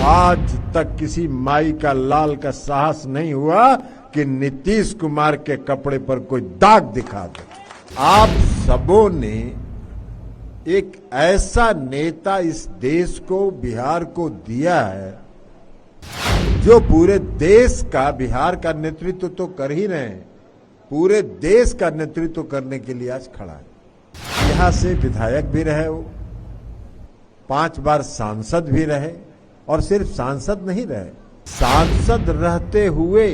आज तक किसी माई का लाल का साहस नहीं हुआ कि नीतीश कुमार के कपड़े पर कोई दाग दिखा दे। आप सबों ने एक ऐसा नेता इस देश को, बिहार को दिया है जो पूरे देश का, बिहार का नेतृत्व तो कर ही रहे हैं, पूरे देश का नेतृत्व करने के लिए आज खड़ा है। यहां से विधायक भी रहे वो, 5 बार सांसद भी रहे, और सिर्फ सांसद नहीं रहे, सांसद रहते हुए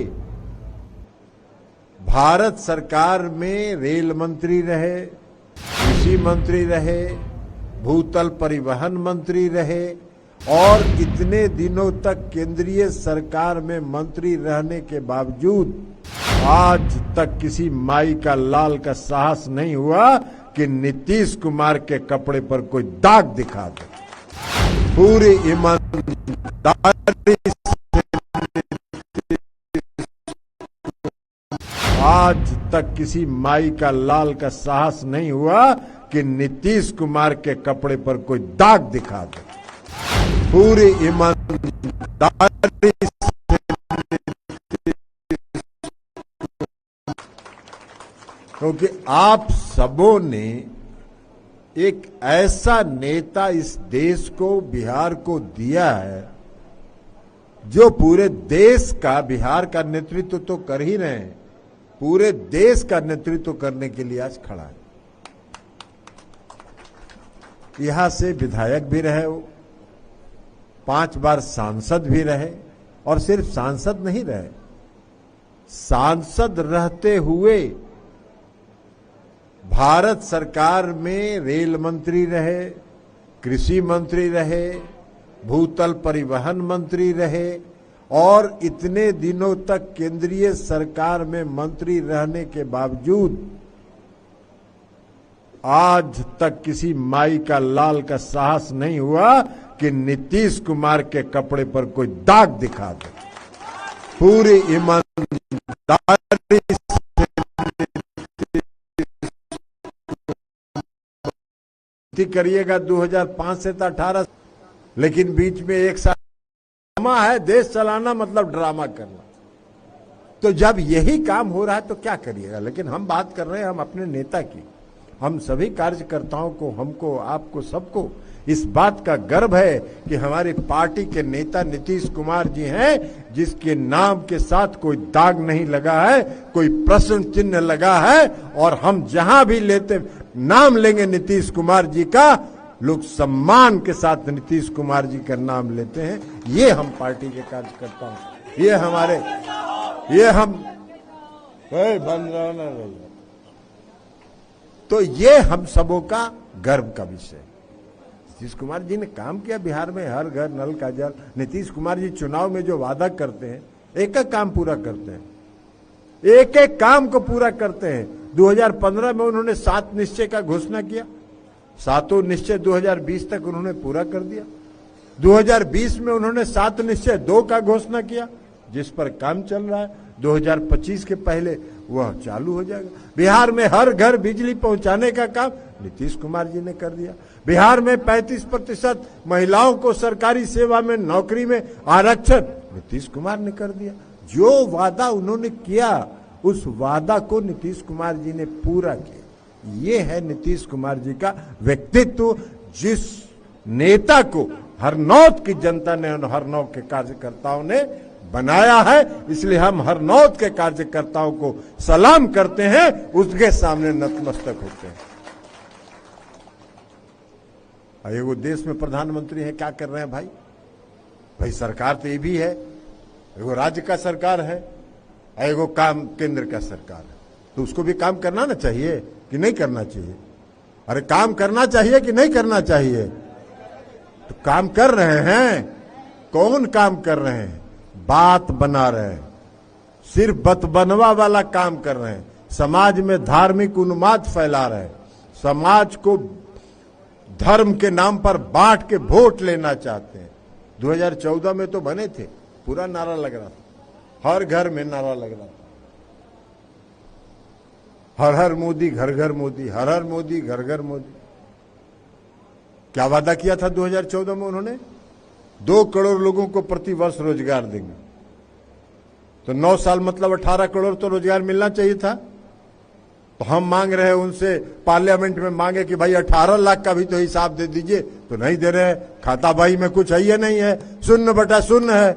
भारत सरकार में रेल मंत्री रहे, कृषि मंत्री रहे, भूतल परिवहन मंत्री रहे, और इतने दिनों तक केंद्रीय सरकार में मंत्री रहने के बावजूद आज तक किसी माई का लाल का साहस नहीं हुआ कि नीतीश कुमार के कपड़े पर कोई दाग दिखा दे। पूरी ईमानदारी आज तक किसी माई का लाल का साहस नहीं हुआ कि नीतीश कुमार के कपड़े पर कोई दाग दिखा दे। पूरी ईमानदारी क्योंकि आप सबों ने एक ऐसा नेता इस देश को, बिहार को दिया है जो पूरे देश का, बिहार का नेतृत्व तो कर ही रहे हैं, पूरे देश का नेतृत्व करने के लिए आज खड़ा है। यहां से विधायक भी रहे वो, 5 बार सांसद भी रहे, और सिर्फ सांसद नहीं रहे, सांसद रहते हुए भारत सरकार में रेल मंत्री रहे, कृषि मंत्री रहे, भूतल परिवहन मंत्री रहे, और इतने दिनों तक केंद्रीय सरकार में मंत्री रहने के बावजूद आज तक किसी माई का लाल का साहस नहीं हुआ कि नीतीश कुमार के कपड़े पर कोई दाग दिखा दे। पूरी ईमानदारी करिएगा 2005 से 18, लेकिन बीच में 1 साल ड्रामा है, देश चलाना मतलब ड्रामा करना। तो जब यही काम हो रहा है तो क्या करिएगा। लेकिन हम बात कर रहे हैं हम अपने नेता की, हम सभी कार्यकर्ताओं को, हमको, आपको, सबको इस बात का गर्व है कि हमारी पार्टी के नेता नीतीश कुमार जी हैं, जिसके नाम के साथ कोई दाग नहीं लगा है, कोई प्रश्न चिन्ह लगा है, और हम जहां भी लेते नाम लेंगे नीतीश कुमार जी का, लोग सम्मान के साथ नीतीश कुमार जी का नाम लेते हैं। ये हम पार्टी के कार्यकर्ता हैं, ये हमारे, ये हम बन रहा, तो ये हम सबों का गर्व का विषय। नीतीश कुमार जी ने काम किया बिहार में, हर घर नल का जल। नीतीश कुमार जी चुनाव में जो वादा करते हैं, एक एक काम पूरा करते हैं, एक एक काम को पूरा करते हैं। 2015 में उन्होंने 7 निश्चय का घोषणा किया, 7 निश्चय 2020 तक उन्होंने पूरा कर दिया। 2020 में उन्होंने 7 निश्चय 2 का घोषणा किया, जिस पर काम चल रहा है। 2025 के पहले वह चालू हो जाएगा। बिहार में हर घर बिजली पहुंचाने का काम नीतीश कुमार जी ने कर दिया। बिहार में 35% महिलाओं को सरकारी सेवा में, नौकरी में आरक्षण नीतीश कुमार ने कर दिया। जो वादा उन्होंने किया, उस वादा को नीतीश कुमार जी ने पूरा किया। ये है नीतीश कुमार जी का व्यक्तित्व, जिस नेता को हरनौत की जनता ने और हरनौत के कार्यकर्ताओं ने बनाया है। इसलिए हम हरनौत के कार्यकर्ताओं को सलाम करते हैं, उसके सामने नतमस्तक होते हैं। वो देश में प्रधानमंत्री है, क्या कर रहे हैं भाई? भाई सरकार तो ये भी है, एगो राज्य का सरकार है, एगो काम केंद्र का सरकार है, तो उसको भी काम करना ना चाहिए कि नहीं करना चाहिए? अरे काम करना चाहिए कि नहीं करना चाहिए? तो काम कर रहे हैं। कौन काम कर रहे हैं? बात बना रहे हैं, सिर्फ बतबनवा वाला काम कर रहे हैं। समाज में धार्मिक उन्माद फैला रहे हैं, समाज को धर्म के नाम पर बांट के वोट लेना चाहते हैं। 2014 में तो बने थे, पूरा नारा लग रहा था, हर घर में नारा लग रहा था, हर हर मोदी घर घर मोदी, हर हर मोदी घर घर मोदी। क्या वादा किया था 2014 में उन्होंने? 2 करोड़ लोगों को प्रति वर्ष रोजगार देंगे। तो 9 साल मतलब 18 करोड़ तो रोजगार मिलना चाहिए था। तो हम मांग रहे हैं उनसे, पार्लियामेंट में मांगे कि भाई 18 लाख का भी तो हिसाब दे दीजिए, तो नहीं दे रहे। खाता भाई में कुछ है या नहीं है, 0/0 है।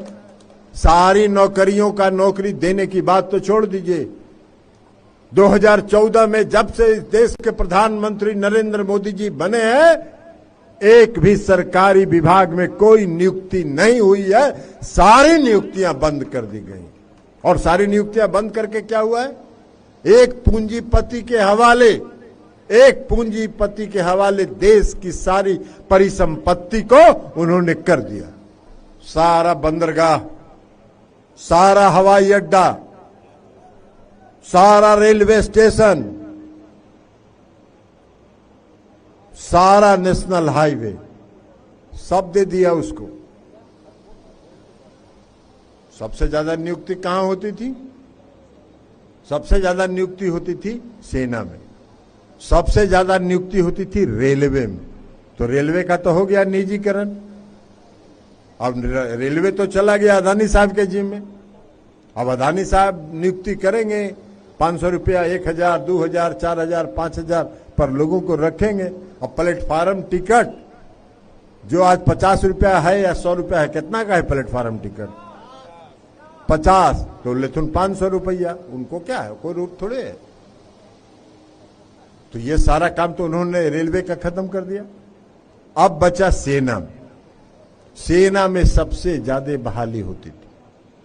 सारी नौकरियों का नौकरी देने की बात तो छोड़ दीजिए। 2014 में जब से इस देश के प्रधानमंत्री नरेंद्र मोदी जी बने हैं, एक भी सरकारी विभाग में कोई नियुक्ति नहीं हुई है। सारी नियुक्तियां बंद कर दी गई। और सारी नियुक्तियां बंद करके क्या हुआ है? एक पूंजीपति के हवाले देश की सारी परिसंपत्ति को उन्होंने कर दिया। सारा बंदरगाह, सारा हवाई अड्डा, सारा रेलवे स्टेशन, सारा नेशनल हाईवे सब दे दिया उसको। सबसे ज्यादा नियुक्ति कहां होती थी? सबसे ज्यादा नियुक्ति होती थी सेना में, सबसे ज्यादा नियुक्ति होती थी रेलवे में। तो रेलवे का तो हो गया निजीकरण। अब रेलवे तो चला गया अदानी साहब के जिम्मे में। अब अदानी साहब नियुक्ति करेंगे, 500 रुपया, 1000, 2000, 4000, 5000 पर लोगों को रखेंगे। अब प्लेटफार्म टिकट जो आज 50 रुपया है या 100 रुपया है, कितना का है प्लेटफार्म टिकट? 50, तो लेकिन 500 रुपया। उनको क्या है, कोई रूट थोड़े है। तो ये सारा काम तो उन्होंने रेलवे का खत्म कर दिया। अब बचा सेना में। सेना में सबसे ज्यादा बहाली होती थी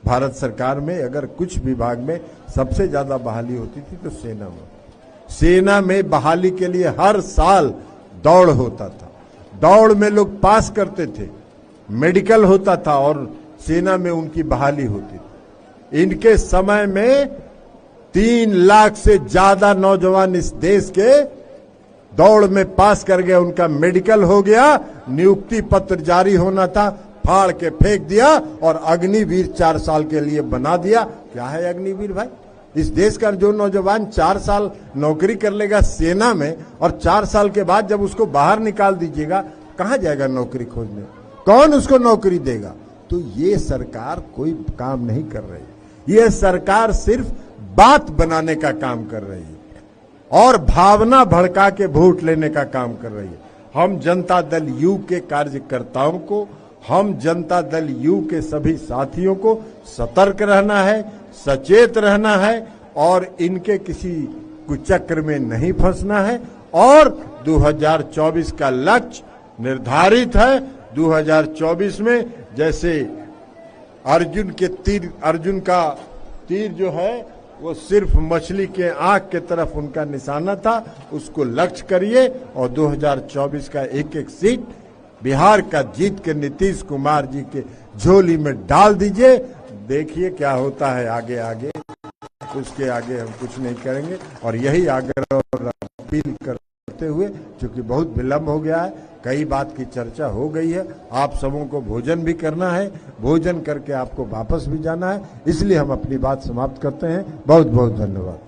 भारत सरकार में। अगर कुछ विभाग में सबसे ज्यादा बहाली होती थी तो सेना में। सेना में बहाली के लिए हर साल दौड़ होता था। दौड़ में लोग पास करते थे, मेडिकल होता था और सेना में उनकी बहाली होती थी। इनके समय में 3 लाख से ज्यादा नौजवान इस देश के दौड़ में पास कर गए। उनका मेडिकल हो गया, नियुक्ति पत्र जारी होना था, फाड़ के फेंक दिया और अग्निवीर 4 साल के लिए बना दिया। क्या है अग्निवीर भाई? इस देश का जो नौजवान 4 साल नौकरी कर लेगा सेना में और 4 साल के बाद जब उसको बाहर निकाल दीजिएगा, कहां जाएगा नौकरी खोजने? कौन उसको नौकरी देगा? तो ये सरकार कोई काम नहीं कर रही। ये सरकार सिर्फ बात बनाने का काम कर रही है और भावना भड़का के वोट लेने का काम कर रही है। हम जनता दल यू के कार्यकर्ताओं को, हम जनता दल यू के सभी साथियों को सतर्क रहना है, सचेत रहना है और इनके किसी कुचक्र में नहीं फंसना है। और 2024 का लक्ष्य निर्धारित है। 2024 में जैसे अर्जुन का तीर जो है वो सिर्फ मछली के आंख के तरफ उनका निशाना था, उसको लक्ष्य करिए और 2024 का एक एक सीट बिहार का जीत के नीतीश कुमार जी के झोली में डाल दीजिए। देखिए क्या होता है आगे आगे, उसके आगे हम कुछ नहीं करेंगे। और यही आग्रह और अपील करते हुए, क्योंकि बहुत विलंब हो गया है, कई बात की चर्चा हो गई है, आप सबों को भोजन भी करना है, भोजन करके आपको वापस भी जाना है, इसलिए हम अपनी बात समाप्त करते हैं। बहुत बहुत धन्यवाद।